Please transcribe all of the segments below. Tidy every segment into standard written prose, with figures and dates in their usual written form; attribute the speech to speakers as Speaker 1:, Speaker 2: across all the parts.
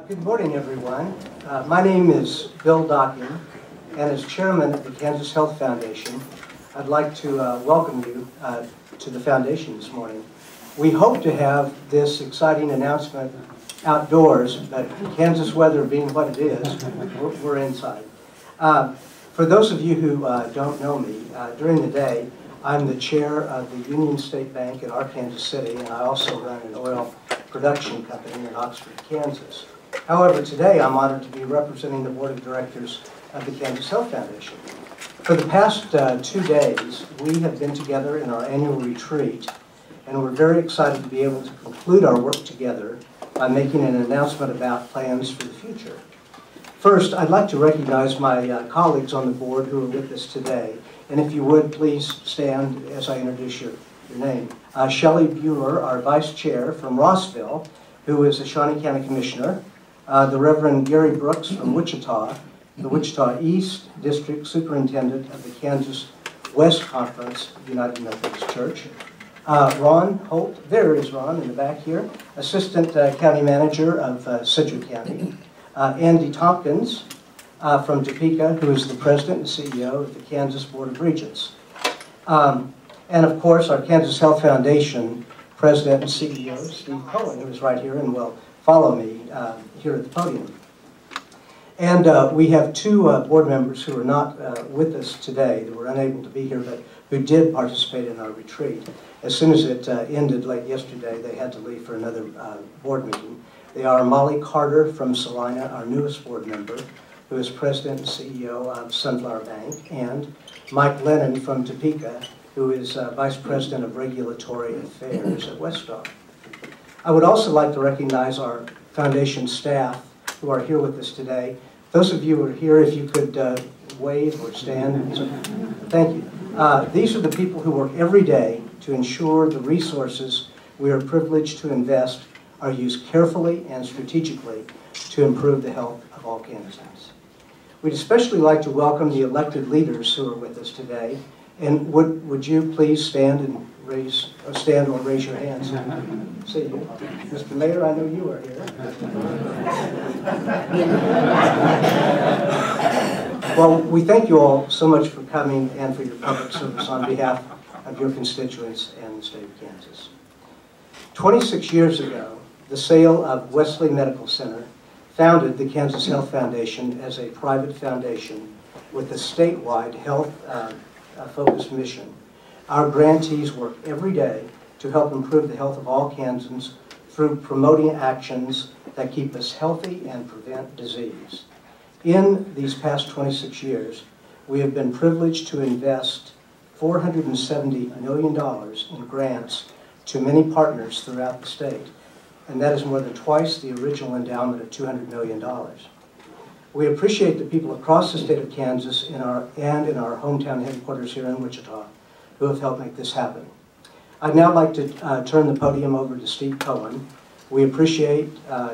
Speaker 1: Good morning, everyone. My name is Bill Docking, and as chairman of the Kansas Health Foundation, I'd like to welcome you to the foundation this morning. We hope to have this exciting announcement outdoors, but Kansas weather being what it is, we're inside. For those of you who don't know me, during the day, I'm the chair of the Union State Bank in Arkansas City, and I also run an oil production company in Oxford, Kansas. However, today I'm honored to be representing the board of directors of the Kansas Health Foundation. For the past 2 days, we have been together in our annual retreat, and we're very excited to be able to conclude our work together by making an announcement about plans for the future. First, I'd like to recognize my colleagues on the board who are with us today, and if you would, please stand as I introduce your name. Shelley Brewer, our vice chair from Rossville, who is a Shawnee County Commissioner. The Reverend Gary Brooks from Wichita, the Wichita East District Superintendent of the Kansas West Conference of United Methodist Church. Ron Holt, there is Ron in the back here, Assistant County Manager of Sedgwick County. Andy Tompkins from Topeka, who is the President and CEO of the Kansas Board of Regents. And of course, our Kansas Health Foundation President and CEO, Steve Cohen, who is right here and will follow me here at the podium. And we have 2 board members who are not with us today, that were unable to be here, but who did participate in our retreat. As soon as it ended late yesterday, they had to leave for another board meeting. They are Molly Carter from Salina, our newest board member, who is President and CEO of Sunflower Bank, and Mike Lennon from Topeka, who is Vice President of Regulatory Affairs at Westar. I would also like to recognize our foundation staff who are here with us today. Those of you who are here, if you could wave or stand. Thank you. These are the people who work every day to ensure the resources we are privileged to invest are used carefully and strategically to improve the health of all Kansans. We'd especially like to welcome the elected leaders who are with us today. And would you please stand and raise your hands? See you. Mr. Mayor, I know you are here. Well, we thank you all so much for coming and for your public service on behalf of your constituents and the state of Kansas. 26 years ago, the sale of Wesley Medical Center founded the Kansas Health Foundation as a private foundation with a statewide health focused mission. Our grantees work every day to help improve the health of all Kansans through promoting actions that keep us healthy and prevent disease. In these past 26 years, we have been privileged to invest $470 million in grants to many partners throughout the state, and that is more than twice the original endowment of $200 million. We appreciate the people across the state of Kansas and in our hometown headquarters here in Wichita who have helped make this happen. I'd now like to turn the podium over to Steve Cohen. We appreciate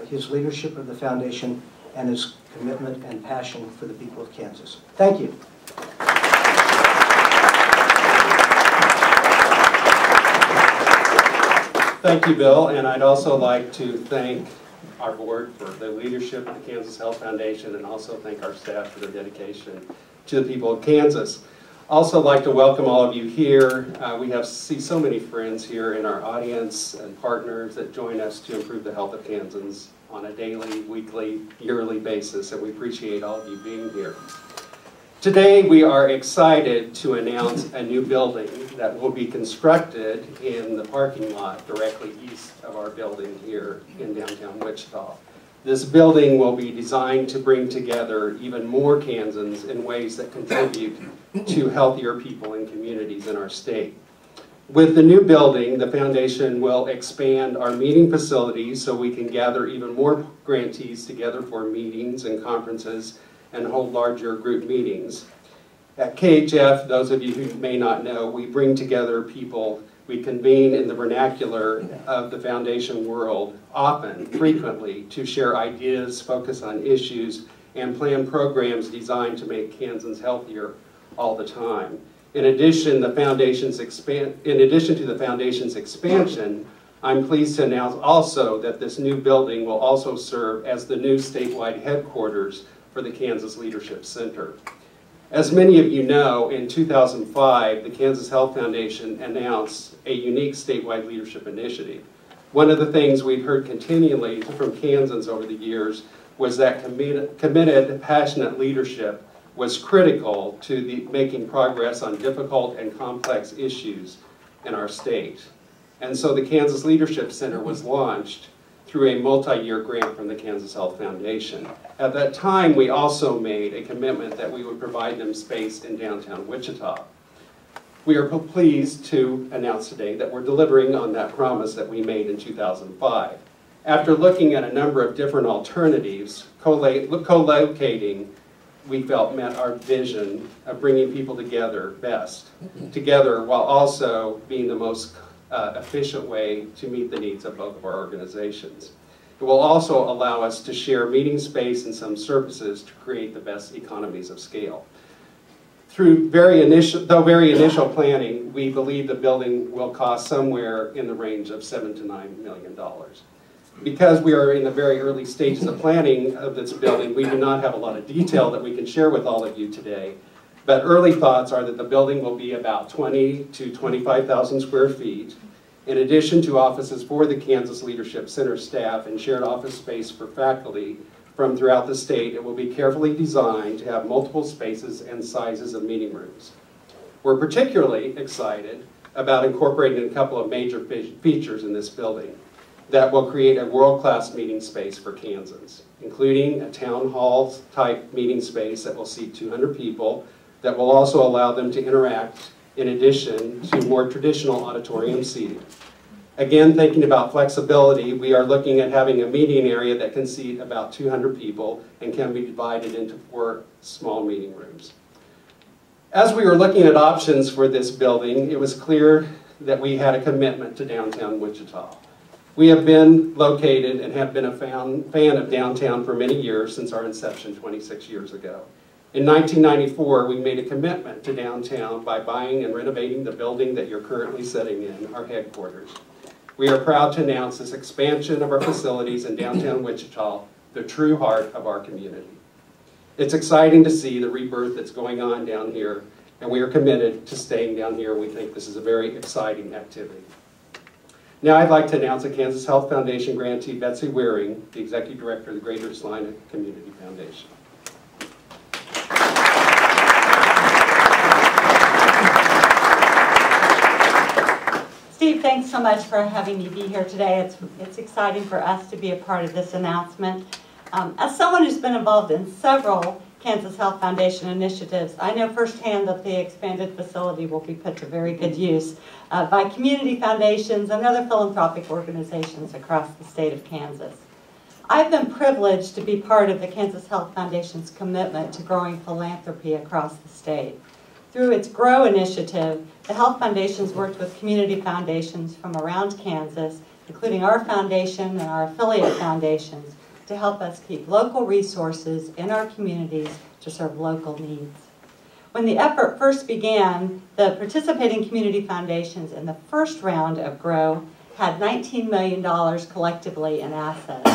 Speaker 1: his leadership of the foundation and his commitment and passion for the people of Kansas. Thank you.
Speaker 2: Thank you, Bill, and I'd also like to thank our board for the leadership of the Kansas Health Foundation, and also thank our staff for their dedication to the people of Kansas. Also like to welcome all of you here. We see so many friends here in our audience and partners that join us to improve the health of Kansans on a daily, weekly, yearly basis, and we appreciate all of you being here. Today we are excited to announce a new building that will be constructed in the parking lot directly east of our building here in downtown Wichita. This building will be designed to bring together even more Kansans in ways that contribute to healthier people and communities in our state. With the new building, the foundation will expand our meeting facilities so we can gather even more grantees together for meetings and conferences and hold larger group meetings. At KHF, those of you who may not know, we bring together people. We convene in the vernacular of the foundation world often, frequently, to share ideas, focus on issues, and plan programs designed to make Kansans healthier all the time. In addition to the foundation's expansion, I'm pleased to announce also that this new building will also serve as the new statewide headquarters for the Kansas Leadership Center. As many of you know, in 2005, the Kansas Health Foundation announced a unique statewide leadership initiative. One of the things we've heard continually from Kansans over the years was that committed, passionate leadership was critical to making progress on difficult and complex issues in our state. And so the Kansas Leadership Center was launched through a multi-year grant from the Kansas Health Foundation. At that time, we also made a commitment that we would provide them space in downtown Wichita. We are pleased to announce today that we're delivering on that promise that we made in 2005. After looking at a number of different alternatives, co-locating, we felt met our vision of bringing people together best, while also being the most efficient way to meet the needs of both of our organizations. It will also allow us to share meeting space and some services to create the best economies of scale. Through very initial planning, we believe the building will cost somewhere in the range of $7 to $9 million. Because we are in the very early stages of planning of this building, we do not have a lot of detail that we can share with all of you today. But early thoughts are that the building will be about 20 to 25,000 square feet. In addition to offices for the Kansas Leadership Center staff and shared office space for faculty from throughout the state, it will be carefully designed to have multiple spaces and sizes of meeting rooms. We're particularly excited about incorporating a couple of major features in this building that will create a world-class meeting space for Kansans, including a town hall type meeting space that will seat 200 people, that will also allow them to interact in addition to more traditional auditorium seating. Again, thinking about flexibility, we are looking at having a meeting area that can seat about 200 people and can be divided into 4 small meeting rooms. As we were looking at options for this building, it was clear that we had a commitment to downtown Wichita. We have been located and have been a fan of downtown for many years, since our inception 26 years ago. In 1994, we made a commitment to downtown by buying and renovating the building that you're currently sitting in, our headquarters. We are proud to announce this expansion of our facilities in downtown Wichita, the true heart of our community. It's exciting to see the rebirth that's going on down here, and we are committed to staying down here. We think this is a very exciting activity. Now I'd like to announce the Kansas Health Foundation grantee, Betsy Waring, the Executive Director of the Greater Salina Community Foundation.
Speaker 3: Steve, thanks so much for having me be here today. It's exciting for us to be a part of this announcement. As someone who's been involved in several Kansas Health Foundation initiatives, I know firsthand that the expanded facility will be put to very good use by community foundations and other philanthropic organizations across the state of Kansas. I've been privileged to be part of the Kansas Health Foundation's commitment to growing philanthropy across the state. Through its GROW initiative, the Health Foundation's worked with community foundations from around Kansas, including our foundation and our affiliate foundations, to help us keep local resources in our communities to serve local needs. When the effort first began, the participating community foundations in the first round of GROW had $19 million collectively in assets.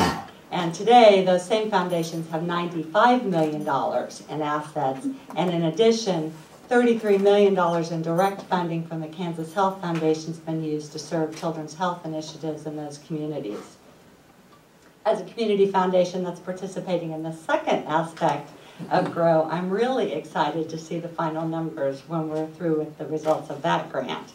Speaker 3: And today, those same foundations have $95 million in assets, and in addition, $33 million in direct funding from the Kansas Health Foundation has been used to serve children's health initiatives in those communities. As a community foundation that's participating in the second aspect of GROW, I'm really excited to see the final numbers when we're through with the results of that grant.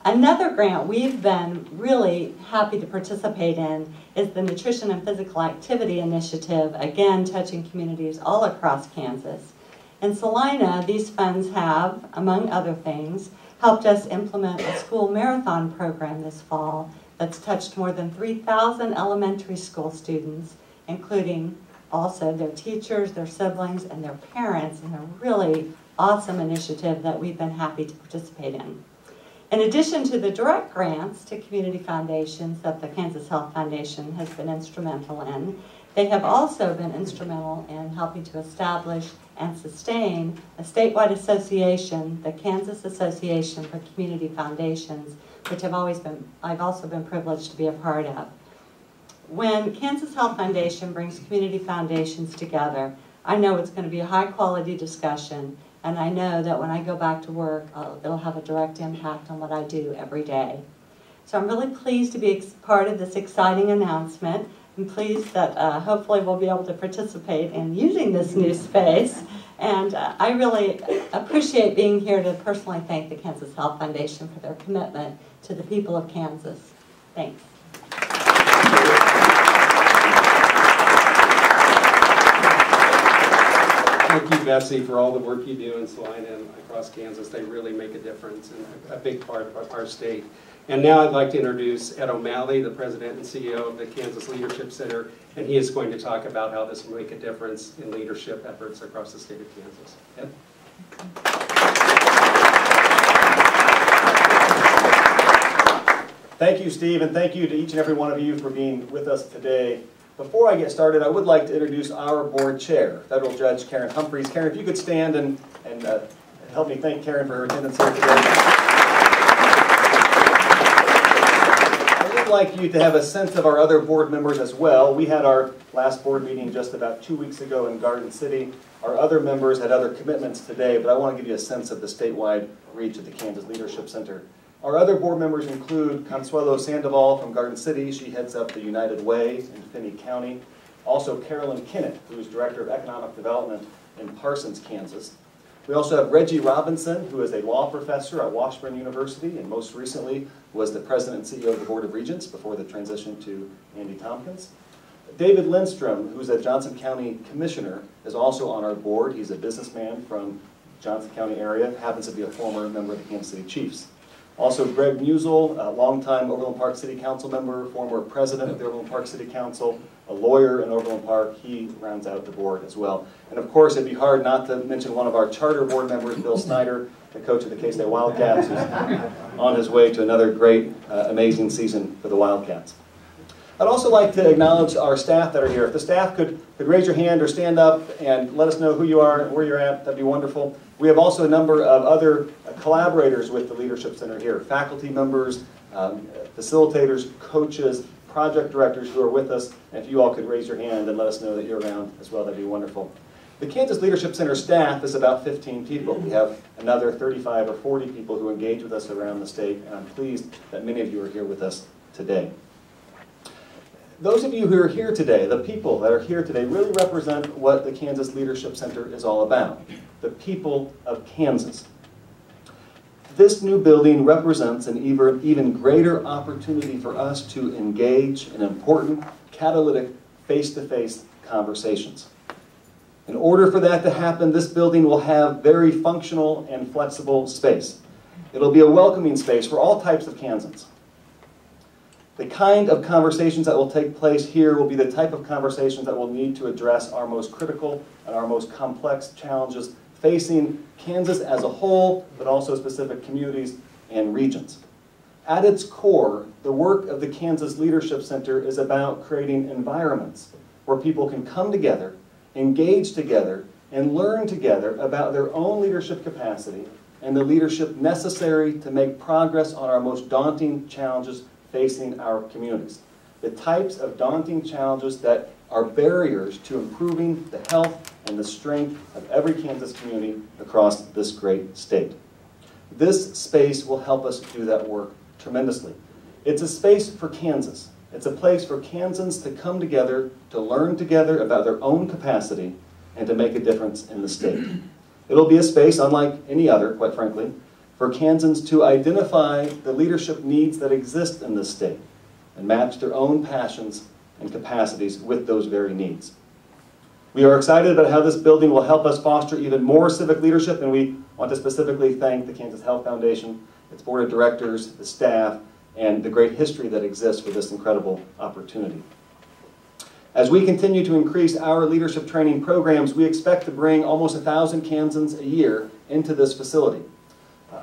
Speaker 3: Another grant we've been really happy to participate in is the Nutrition and Physical Activity Initiative, again touching communities all across Kansas. In Salina, these funds have, among other things, helped us implement a school marathon program this fall that's touched more than 3,000 elementary school students, including also their teachers, their siblings, and their parents, in a really awesome initiative that we've been happy to participate in. In addition to the direct grants to community foundations that the Kansas Health Foundation has been instrumental in, they have also been instrumental in helping to establish and sustain a statewide association, the Kansas Association for Community Foundations, which I've also been privileged to be a part of. When Kansas Health Foundation brings community foundations together, I know it's going to be a high-quality discussion, and I know that when I go back to work, it'll have a direct impact on what I do every day. So I'm really pleased to be part of this exciting announcement. I'm pleased that hopefully we'll be able to participate in using this new space. And I really appreciate being here to personally thank the Kansas Health Foundation for their commitment to the people of Kansas. Thanks.
Speaker 2: Thank you, Betsy, for all the work you do in Salina and across Kansas. They really make a difference and a big part of our state. And now I'd like to introduce Ed O'Malley, the president and CEO of the Kansas Leadership Center, and he is going to talk about how this will make a difference in leadership efforts across the state of Kansas. Ed?
Speaker 4: Thank you, Steve, and thank you to each and every one of you for being with us today. Before I get started, I would like to introduce our board chair, Federal Judge Karen Humphreys. Karen, if you could stand and help me thank Karen for her attendance here today. I would like you to have a sense of our other board members as well. We had our last board meeting just about 2 weeks ago in Garden City. Our other members had other commitments today, but I want to give you a sense of the statewide reach of the Kansas Leadership Center. Our other board members include Consuelo Sandoval from Garden City. She heads up the United Way in Finney County. Also Carolyn Kinnett, who is Director of Economic Development in Parsons, Kansas. We also have Reggie Robinson, who is a law professor at Washburn University and most recently was the President and CEO of the Board of Regents before the transition to Andy Tompkins. David Lindstrom, who's a Johnson County Commissioner, is also on our board. He's a businessman from Johnson County area, happens to be a former member of the Kansas City Chiefs. Also Greg Musel, a longtime Overland Park City Council member, former president of the Overland Park City Council, a lawyer in Overland Park. He rounds out the board as well. And of course, it'd be hard not to mention one of our charter board members, Bill Snyder, the coach of the K-State Wildcats, who's on his way to another great, amazing season for the Wildcats. I'd also like to acknowledge our staff that are here. If the staff could raise your hand or stand up and let us know who you are and where you're at, that'd be wonderful. We have also a number of other collaborators with the Leadership Center here, faculty members, facilitators, coaches, project directors who are with us. And if you all could raise your hand and let us know that you're around as well, that'd be wonderful. The Kansas Leadership Center staff is about 15 people. We have another 35 or 40 people who engage with us around the state, and I'm pleased that many of you are here with us today. Those of you who are here today, the people that are here today, really represent what the Kansas Leadership Center is all about, the people of Kansas. This new building represents an even greater opportunity for us to engage in important, catalytic, face-to-face conversations. In order for that to happen, this building will have very functional and flexible space. It'll be a welcoming space for all types of Kansans. The kind of conversations that will take place here will be the type of conversations that will need to address our most critical and our most complex challenges facing Kansas as a whole, but also specific communities and regions. At its core, the work of the Kansas Leadership Center is about creating environments where people can come together, engage together, and learn together about their own leadership capacity and the leadership necessary to make progress on our most daunting challenges facing our communities. The types of daunting challenges that are barriers to improving the health and the strength of every Kansas community across this great state. This space will help us do that work tremendously. It's a space for Kansas. It's a place for Kansans to come together, to learn together about their own capacity, and to make a difference in the state. It'll be a space, unlike any other, quite frankly, for Kansans to identify the leadership needs that exist in this state and match their own passions and capacities with those very needs. We are excited about how this building will help us foster even more civic leadership, and we want to specifically thank the Kansas Health Foundation, its board of directors, the staff, and the great history that exists for this incredible opportunity. As we continue to increase our leadership training programs, we expect to bring almost 1,000 Kansans a year into this facility.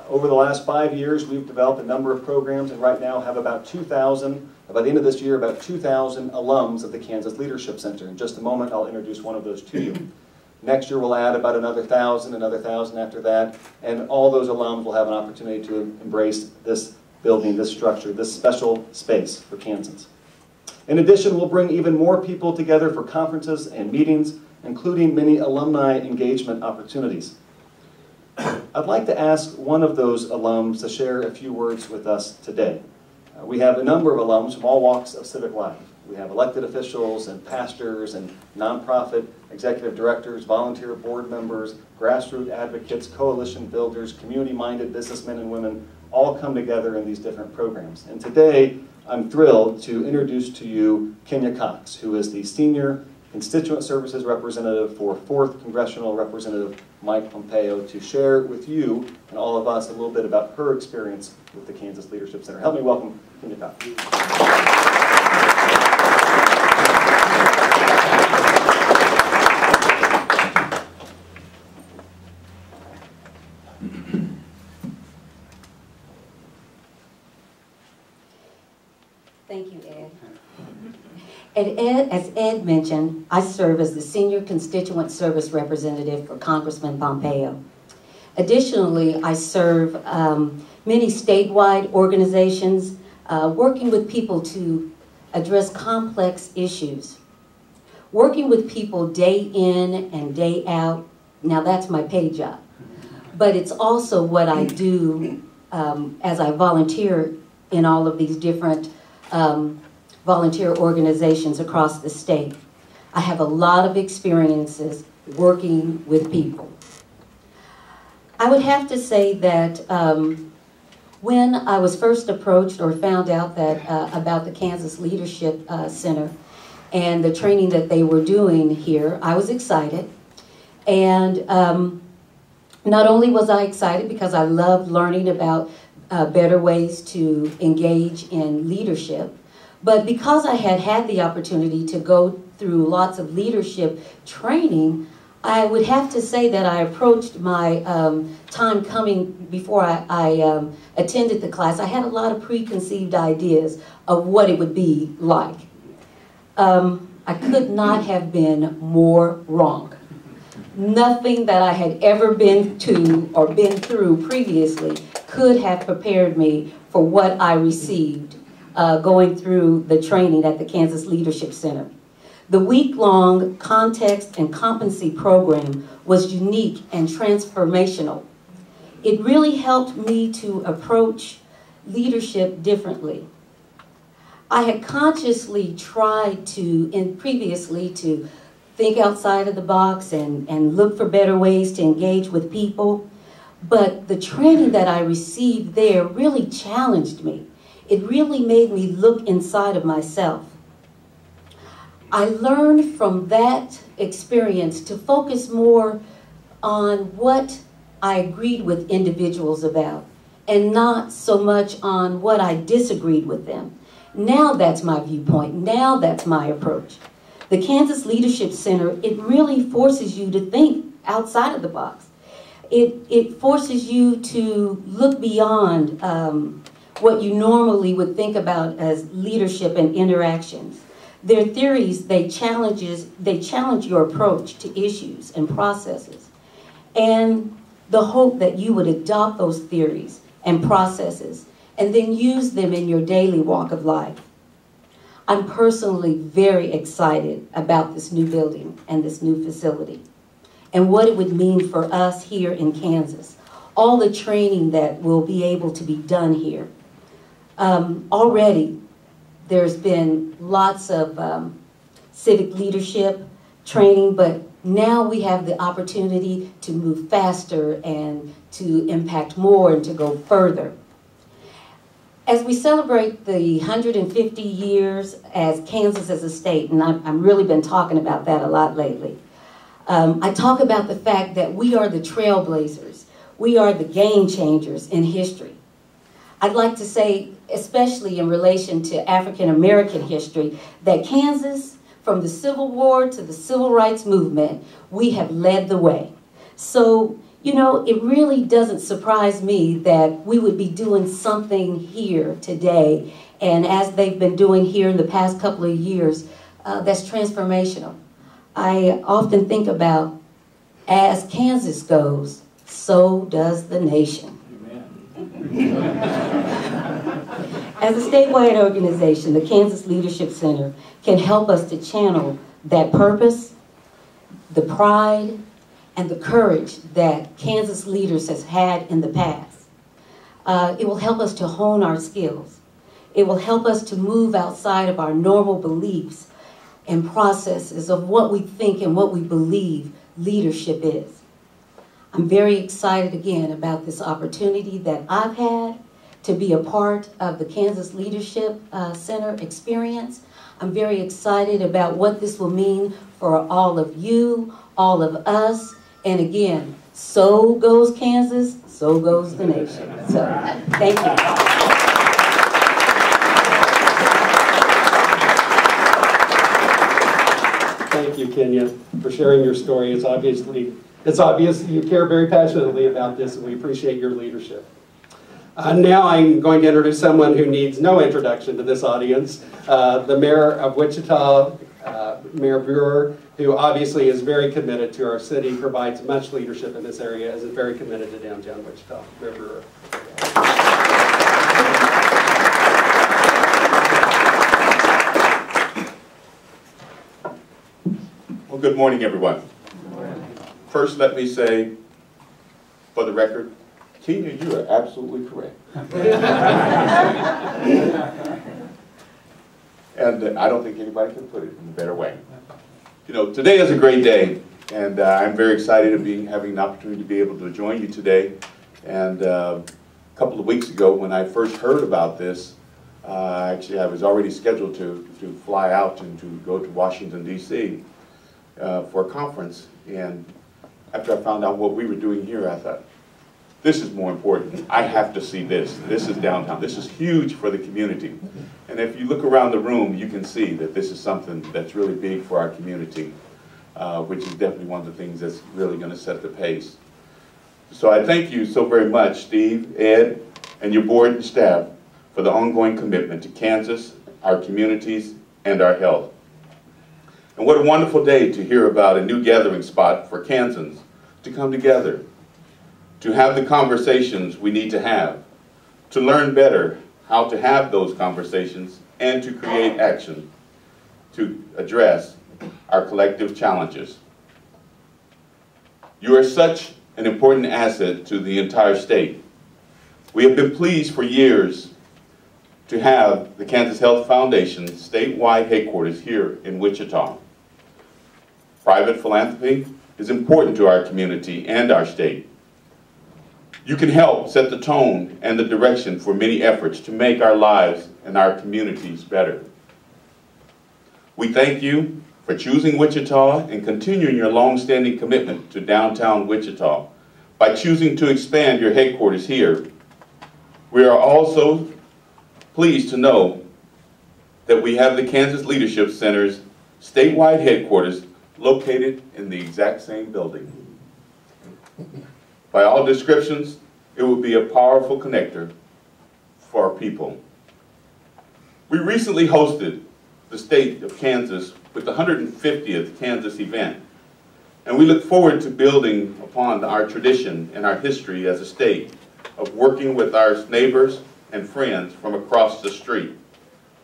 Speaker 4: Over the last 5 years, we've developed a number of programs and right now have about 2,000, by the end of this year, about 2,000 alums of the Kansas Leadership Center. In just a moment, I'll introduce one of those to you. Next year, we'll add about another 1,000 after that, and all those alums will have an opportunity to embrace this building, this structure, this special space for Kansans. In addition, we'll bring even more people together for conferences and meetings, including many alumni engagement opportunities. I'd like to ask one of those alums to share a few words with us today. We have a number of alums from all walks of civic life. We have elected officials and pastors and nonprofit executive directors, volunteer board members, grassroots advocates, coalition builders, community-minded businessmen and women all come together in these different programs. And today, I'm thrilled to introduce to you Kenya Cox, who is the Senior Constituent Services Representative for 4th Congressional Representative Mike Pompeo, to share with you and all of us a little bit about her experience with the Kansas Leadership Center. Help me welcome Kenya Cox.
Speaker 5: Thank you, Ed. As Ed mentioned, I serve as the Senior Constituent Service Representative for Congressman Pompeo. Additionally, I serve many statewide organizations working with people to address complex issues. Working with people day in and day out, now that's my paid job. But it's also what I do as I volunteer in all of these different volunteer organizations across the state. I have a lot of experiences working with people. I would have to say that when I was first approached or found out that about the Kansas Leadership Center and the training that they were doing here, I was excited. And not only was I excited because I loved learning about better ways to engage in leadership, but because I had had the opportunity to go through lots of leadership training, I would have to say that I approached my time coming before I attended the class. I had a lot of preconceived ideas of what it would be like. I could not have been more wrong. Nothing that I had ever been to or been through previously could have prepared me for what I received going through the training at the Kansas Leadership Center. The week-long context and competency program was unique and transformational. It really helped me to approach leadership differently. I had consciously tried previously to think outside of the box and look for better ways to engage with people, but the training that I received there really challenged me. It really made me look inside of myself. I learned from that experience to focus more on what I agreed with individuals about and not so much on what I disagreed with them. Now that's my viewpoint. Now that's my approach. The Kansas Leadership Center, it really forces you to think outside of the box. It forces you to look beyond what you normally would think about as leadership and interactions. Their theories, they challenge your approach to issues and processes, and the hope that you would adopt those theories and processes and then use them in your daily walk of life. I'm personally very excited about this new building and this new facility and what it would mean for us here in Kansas. All the training that will be able to be done here. Already, there's been lots of civic leadership training, but now we have the opportunity to move faster and to impact more and to go further. As we celebrate the 150 years as Kansas as a state, and I've really been talking about that a lot lately, I talk about the fact that we are the trailblazers. We are the game changers in history. I'd like to say, especially in relation to African American history, that Kansas, from the Civil War to the Civil Rights Movement, we have led the way. So, you know, it really doesn't surprise me that we would be doing something here today, and as they've been doing here in the past couple of years, that's transformational. I often think about, as Kansas goes, so does the nation.
Speaker 4: Amen.
Speaker 5: As a statewide organization, the Kansas Leadership Center can help us to channel that purpose, the pride, and the courage that Kansas leaders has had in the past. It will help us to hone our skills. It will help us to move outside of our normal beliefs and processes of what we think and what we believe leadership is. I'm very excited again about this opportunity that I've had to be a part of the Kansas Leadership Center experience. I'm very excited about what this will mean for all of you, all of us, and again, so goes Kansas, so goes the nation. So, thank you.
Speaker 2: Thank you, Kenya, for sharing your story. It's obvious you care very passionately about this, and we appreciate your leadership. Now I'm going to introduce someone who needs no introduction to this audience, the Mayor of Wichita, Mayor Brewer, who obviously is very committed to our city, provides much leadership in this area, is very committed to downtown Wichita. Mayor Brewer.
Speaker 6: Well, good morning, everyone. First, let me say, for the record, Kenya, you are absolutely correct. And I don't think anybody can put it in a better way. You know, today is a great day, and I'm very excited to be having an opportunity to be able to join you today. And a couple of weeks ago, when I first heard about this, actually I was already scheduled to fly out and to go to Washington, D.C. For a conference. And after I found out what we were doing here, I thought, this is more important. I have to see this. This is downtown. This is huge for the community. And if you look around the room, you can see that this is something that's really big for our community, which is definitely one of the things that's really going to set the pace. So I thank you so very much, Steve, Ed, and your board and staff for the ongoing commitment to Kansas, our communities, and our health. And what a wonderful day to hear about a new gathering spot for Kansans to come together, to have the conversations we need to have, to learn better how to have those conversations, and to create action to address our collective challenges. You are such an important asset to the entire state. We have been pleased for years to have the Kansas Health Foundation statewide headquarters here in Wichita. Private philanthropy is important to our community and our state. You can help set the tone and the direction for many efforts to make our lives and our communities better. We thank you for choosing Wichita and continuing your long-standing commitment to downtown Wichita by choosing to expand your headquarters here. We are also pleased to know that we have the Kansas Leadership Center's statewide headquarters located in the exact same building. By all descriptions, it will be a powerful connector for our people. We recently hosted the state of Kansas with the 150th Kansas event, and we look forward to building upon our tradition and our history as a state of working with our neighbors and friends from across the street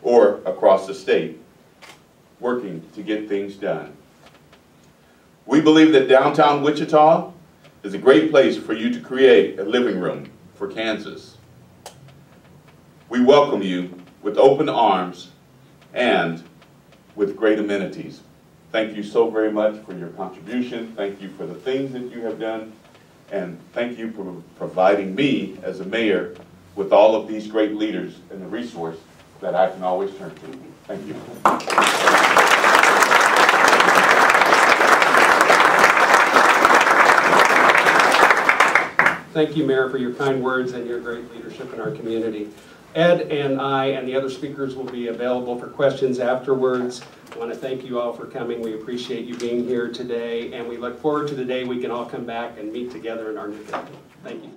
Speaker 6: or across the state, working to get things done. We believe that downtown Wichita is a great place for you to create a living room for Kansas. We welcome you with open arms and with great amenities. Thank you so very much for your contribution. Thank you for the things that you have done. And thank you for providing me as a mayor with all of these great leaders and the resource that I can always turn to. Thank you.
Speaker 2: Thank you, Mayor, for your kind words and your great leadership in our community. Ed and I and the other speakers will be available for questions afterwards. I want to thank you all for coming. We appreciate you being here today, and we look forward to the day we can all come back and meet together in our new building. Thank you.